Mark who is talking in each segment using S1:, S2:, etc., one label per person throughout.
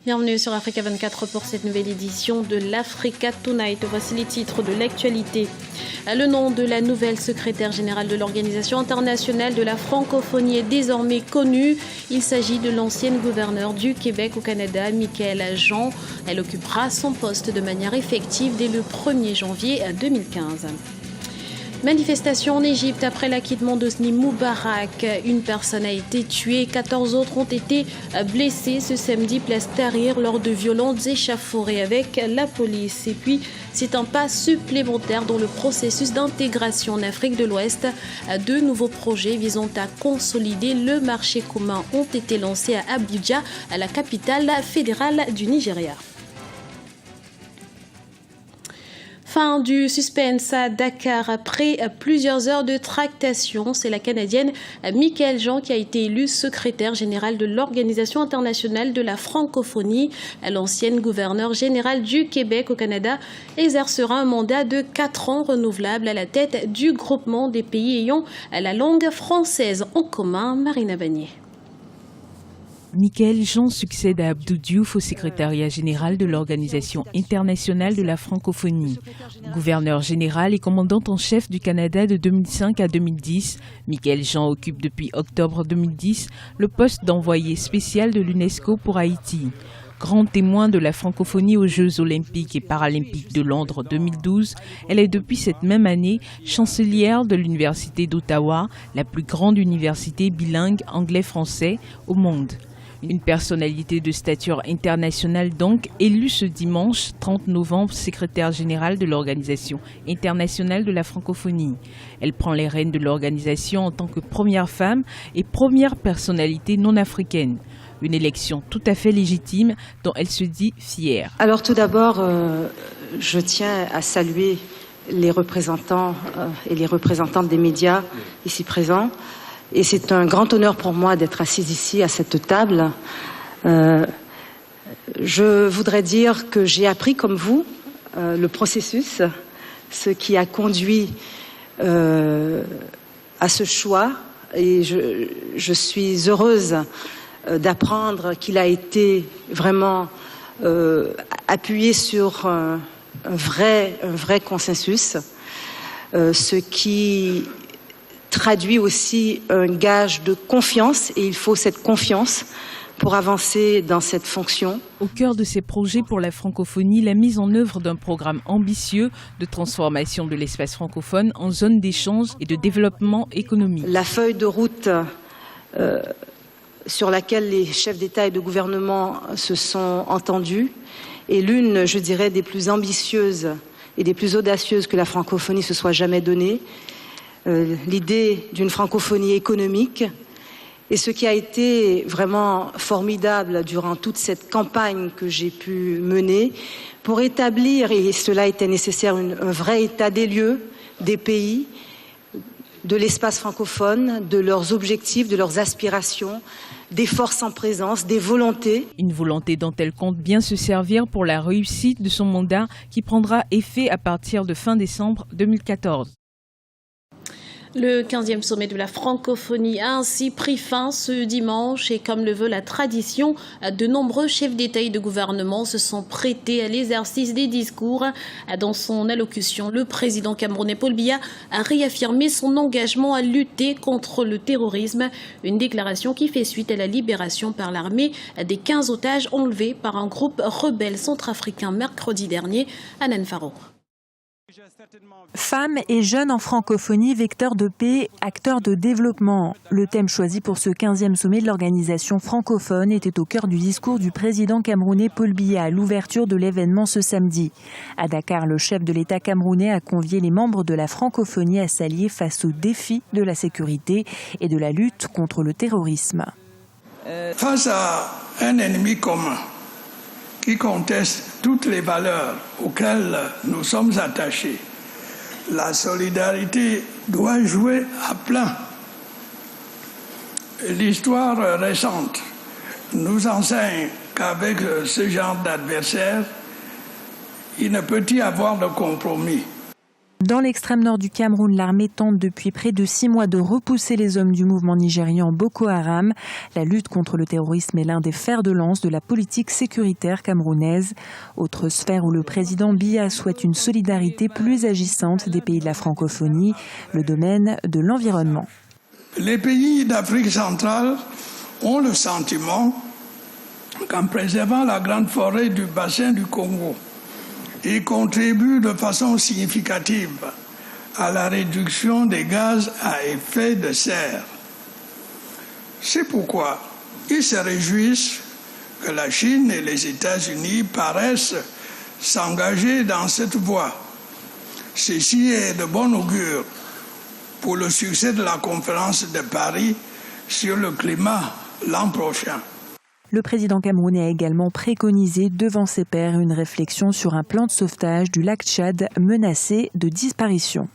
S1: Bienvenue sur Africa 24 pour cette nouvelle édition de l'Africa Tonight. Voici les titres de l'actualité. Le nom de la nouvelle secrétaire générale de l'Organisation internationale de la francophonie est désormais connu. Il s'agit de l'ancienne gouverneure du Québec au Canada, Michaëlle Jean. Elle occupera son poste de manière effective dès le 1er janvier 2015. Manifestation en Égypte après l'acquittement d'Hosni Moubarak. Une personne a été tuée, 14 autres ont été blessés ce samedi place Tahrir lors de violentes échauffourées avec la police. Et puis, c'est un pas supplémentaire dans le processus d'intégration en Afrique de l'Ouest. Deux nouveaux projets visant à consolider le marché commun ont été lancés à Abuja, la capitale fédérale du Nigeria. Fin du suspense à Dakar après plusieurs heures de tractation. C'est la Canadienne Michaëlle Jean qui a été élue secrétaire générale de l'Organisation internationale de la francophonie. L'ancienne gouverneure générale du Québec au Canada exercera un mandat de 4 ans renouvelable à la tête du groupement des pays ayant la langue française en commun. Marina Vanier.
S2: Michaëlle Jean succède à Abdou Diouf au secrétariat général de l'Organisation internationale de la francophonie. Gouverneur général et commandante en chef du Canada de 2005 à 2010, Michaëlle Jean occupe depuis octobre 2010 le poste d'envoyé spécial de l'UNESCO pour Haïti. Grand témoin de la francophonie aux Jeux olympiques et paralympiques de Londres 2012, elle est depuis cette même année chancelière de l'Université d'Ottawa, la plus grande université bilingue anglais-français au monde. Une personnalité de stature internationale donc, élue ce dimanche 30 novembre secrétaire générale de l'Organisation internationale de la francophonie. Elle prend les rênes de l'organisation en tant que première femme et première personnalité non africaine. Une élection tout à fait légitime dont elle se dit fière.
S3: Alors tout d'abord, je tiens à saluer les représentants et les représentantes des médias ici présents. Et c'est un grand honneur pour moi d'être assise ici à cette table. Je voudrais dire que j'ai appris comme vous le processus, ce qui a conduit à ce choix. Et je suis heureuse d'apprendre qu'il a été vraiment appuyé sur un vrai consensus, ce qui traduit aussi un gage de confiance, et il faut cette confiance pour avancer dans cette fonction.
S2: Au cœur de ces projets pour la francophonie, la mise en œuvre d'un programme ambitieux de transformation de l'espace francophone en zone d'échange et de développement économique.
S3: La feuille de route sur laquelle les chefs d'État et de gouvernement se sont entendus est l'une, je dirais, des plus ambitieuses et des plus audacieuses que la francophonie se soit jamais donnée. L'idée d'une francophonie économique. Et ce qui a été vraiment formidable durant toute cette campagne que j'ai pu mener pour établir, et cela était nécessaire, un vrai état des lieux des pays, de l'espace francophone, de leurs objectifs, de leurs aspirations, des forces en présence, des volontés.
S2: Une volonté dont elle compte bien se servir pour la réussite de son mandat qui prendra effet à partir de fin décembre 2014.
S1: Le 15e sommet de la francophonie a ainsi pris fin ce dimanche et comme le veut la tradition, de nombreux chefs d'État et de gouvernement se sont prêtés à l'exercice des discours. Dans son allocution, le président camerounais Paul Biya a réaffirmé son engagement à lutter contre le terrorisme, une déclaration qui fait suite à la libération par l'armée des 15 otages enlevés par un groupe rebelle centrafricain mercredi dernier. Anan Faro.
S4: Femmes et jeunes en francophonie, vecteurs de paix, acteurs de développement. Le thème choisi pour ce 15e sommet de l'organisation francophone était au cœur du discours du président camerounais Paul Biya à l'ouverture de l'événement ce samedi. À Dakar, le chef de l'État camerounais a convié les membres de la francophonie à s'allier face aux défis de la sécurité et de la lutte contre le terrorisme.
S5: Face à un ennemi commun qui conteste toutes les valeurs auxquelles nous sommes attachés, la solidarité doit jouer à plein. L'histoire récente nous enseigne qu'avec ce genre d'adversaire, il ne peut y avoir de compromis.
S4: Dans l'extrême nord du Cameroun, l'armée tente depuis près de 6 mois de repousser les hommes du mouvement nigérian Boko Haram. La lutte contre le terrorisme est l'un des fers de lance de la politique sécuritaire camerounaise. Autre sphère où le président Biya souhaite une solidarité plus agissante des pays de la francophonie, le domaine de l'environnement.
S5: Les pays d'Afrique centrale ont le sentiment qu'en préservant la grande forêt du bassin du Congo, ils contribuent de façon significative à la réduction des gaz à effet de serre. C'est pourquoi ils se réjouissent que la Chine et les États-Unis paraissent s'engager dans cette voie. Ceci est de bon augure pour le succès de la conférence de Paris sur le climat l'an prochain.
S4: Le président camerounais a également préconisé devant ses pairs une réflexion sur un plan de sauvetage du lac Tchad menacé de disparition.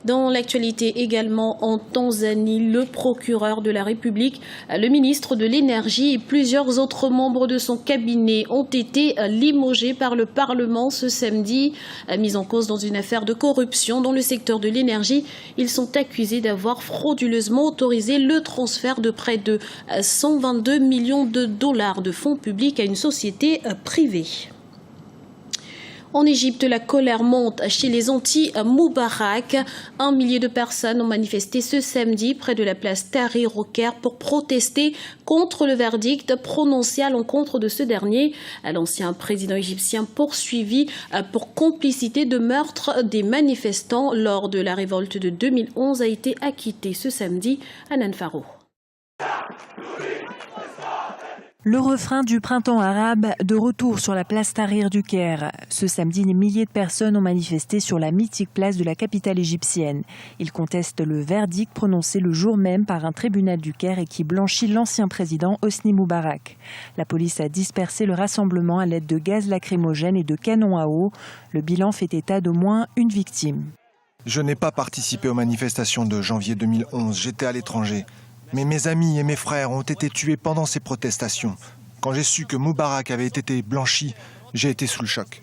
S1: Dans l'actualité également en Tanzanie, le procureur de la République, le ministre de l'Énergie et plusieurs autres membres de son cabinet ont été limogés par le Parlement ce samedi. Mis en cause dans une affaire de corruption dans le secteur de l'énergie, ils sont accusés d'avoir frauduleusement autorisé le transfert de près de 122 millions de dollars de fonds publics à une société privée. En Égypte, la colère monte chez les anti-Moubarak. 1 millier de personnes ont manifesté ce samedi près de la place Tahrir au Caire pour protester contre le verdict prononcé à l'encontre de ce dernier. L'ancien président égyptien poursuivi pour complicité de meurtre des manifestants lors de la révolte de 2011 a été acquitté ce samedi à Nanfaro.
S4: Le refrain du printemps arabe de retour sur la place Tahrir du Caire. Ce samedi, des milliers de personnes ont manifesté sur la mythique place de la capitale égyptienne. Ils contestent le verdict prononcé le jour même par un tribunal du Caire et qui blanchit l'ancien président Hosni Moubarak. La police a dispersé le rassemblement à l'aide de gaz lacrymogène et de canons à eau. Le bilan fait état d'au moins une victime.
S6: Je n'ai pas participé aux manifestations de janvier 2011, j'étais à l'étranger. Mais mes amis et mes frères ont été tués pendant ces protestations. Quand j'ai su que Moubarak avait été blanchi, j'ai été sous le choc.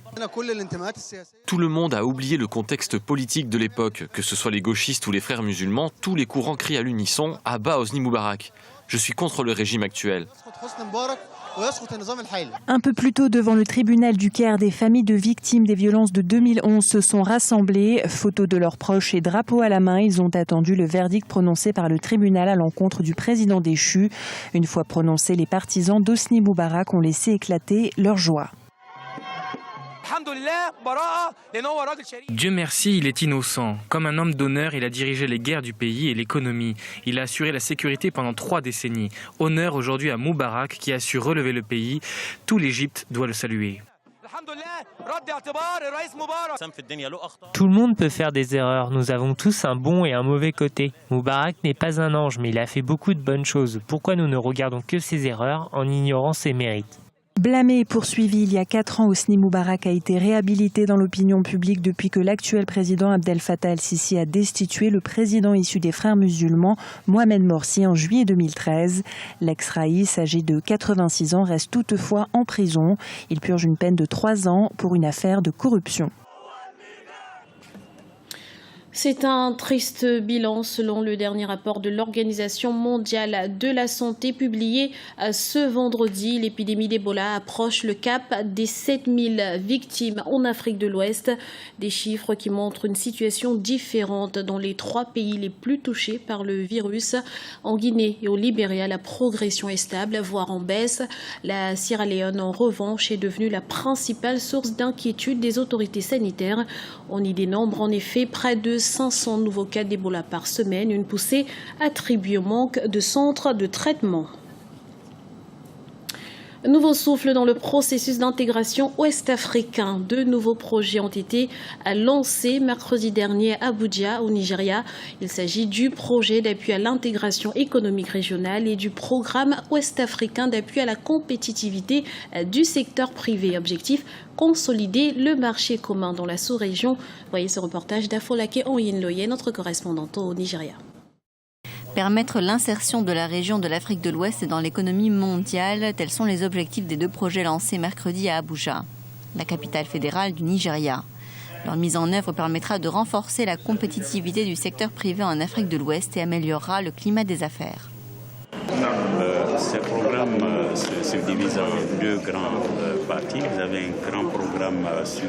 S7: Tout le monde a oublié le contexte politique de l'époque. Que ce soit les gauchistes ou les frères musulmans, tous les courants crient à l'unisson « Abat Hosni Moubarak ». Je suis contre le régime actuel.
S4: Un peu plus tôt, devant le tribunal du Caire, des familles de victimes des violences de 2011 se sont rassemblées. Photos de leurs proches et drapeaux à la main, ils ont attendu le verdict prononcé par le tribunal à l'encontre du président déchu. Une fois prononcé, les partisans d'Hosni Moubarak ont laissé éclater leur joie.
S8: Dieu merci, il est innocent. Comme un homme d'honneur, il a dirigé les guerres du pays et l'économie. Il a assuré la sécurité pendant 3 décennies. Honneur aujourd'hui à Moubarak qui a su relever le pays. Tout l'Égypte doit le saluer.
S9: Tout le monde peut faire des erreurs. Nous avons tous un bon et un mauvais côté. Moubarak n'est pas un ange, mais il a fait beaucoup de bonnes choses. Pourquoi nous ne regardons que ses erreurs en ignorant ses mérites ?
S4: Blâmé et poursuivi il y a 4 ans, Hosni Moubarak a été réhabilité dans l'opinion publique depuis que l'actuel président Abdel Fattah el-Sisi a destitué le président issu des frères musulmans, Mohamed Morsi, en juillet 2013. L'ex-raïs, âgé de 86 ans, reste toutefois en prison. Il purge une peine de 3 ans pour une affaire de corruption.
S1: C'est un triste bilan selon le dernier rapport de l'Organisation mondiale de la santé publié ce vendredi. L'épidémie d'Ebola approche le cap des 7000 victimes en Afrique de l'Ouest. Des chiffres qui montrent une situation différente dans les 3 pays les plus touchés par le virus. En Guinée et au Libéria, la progression est stable, voire en baisse. La Sierra Leone, en revanche, est devenue la principale source d'inquiétude des autorités sanitaires. On y dénombre en effet près de 500 nouveaux cas d'Ebola par semaine, une poussée attribuée au manque de centres de traitement. Nouveau souffle dans le processus d'intégration ouest-africain. 2 nouveaux projets ont été lancés mercredi dernier à Abuja, au Nigeria. Il s'agit du projet d'appui à l'intégration économique régionale et du programme ouest-africain d'appui à la compétitivité du secteur privé. Objectif, consolider le marché commun dans la sous-région. Voyez ce reportage d'Afolake Oyinloye, notre correspondante au Nigeria.
S10: Permettre l'insertion de la région de l'Afrique de l'Ouest dans l'économie mondiale, tels sont les objectifs des 2 projets lancés mercredi à Abuja, la capitale fédérale du Nigeria. Leur mise en œuvre permettra de renforcer la compétitivité du secteur privé en Afrique de l'Ouest et améliorera le climat des affaires.
S11: Ce programme se divise en deux grandes parties. Vous avez un grand programme sur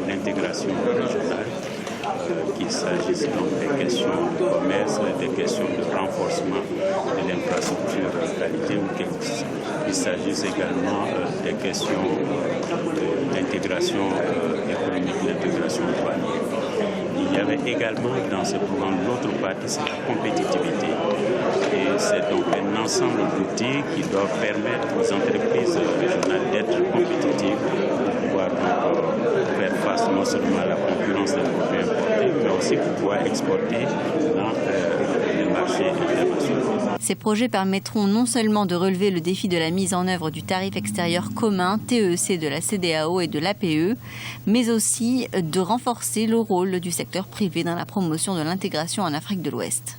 S11: l'intégration régionale, qu'il s'agisse donc des questions de commerce, des questions de renforcement de l'infrastructure qualité, ou qu'il s'agisse également des questions d'intégration économique, l'intégration douanière. Il y avait également dans ce programme l'autre partie, c'est la compétitivité. Et c'est donc un ensemble d'outils qui doivent permettre aux entreprises régionales d'être compétitives, de pouvoir donc faire face non seulement à la concurrence des produits importés, mais aussi de pouvoir exporter dans les marchés internationaux.
S10: Ces projets permettront non seulement de relever le défi de la mise en œuvre du tarif extérieur commun, TEC, de la CEDEAO et de l'APE, mais aussi de renforcer le rôle du secteur privé dans la promotion de l'intégration en Afrique de l'Ouest.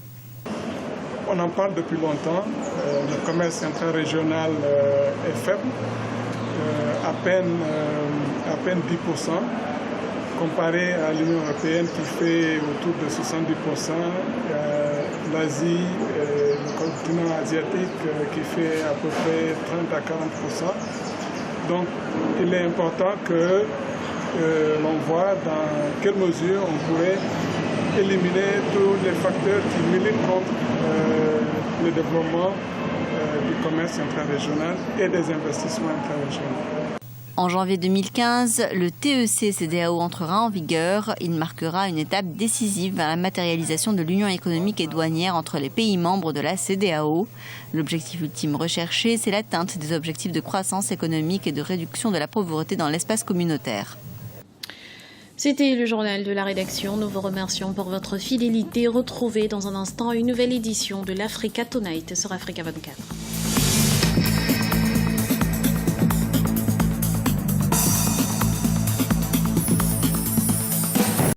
S12: On en parle depuis longtemps. Le commerce intra-régional est faible, à peine 10%, comparé à l'Union européenne qui fait autour de 70%, l'Asie, le continent asiatique qui fait à peu près 30 à 40%. Donc il est important que l'on voit dans quelle mesure on pourrait éliminer tous les facteurs qui militent contre le développement du commerce intra-régional et des investissements intra-régionaux.
S10: En janvier 2015, le TEC-CEDEAO entrera en vigueur. Il marquera une étape décisive vers la matérialisation de l'union économique et douanière entre les pays membres de la CEDEAO. L'objectif ultime recherché, c'est l'atteinte des objectifs de croissance économique et de réduction de la pauvreté dans l'espace communautaire.
S1: C'était le journal de la rédaction. Nous vous remercions pour votre fidélité. Retrouvez dans un instant une nouvelle édition de l'Africa Tonight sur Africa 24.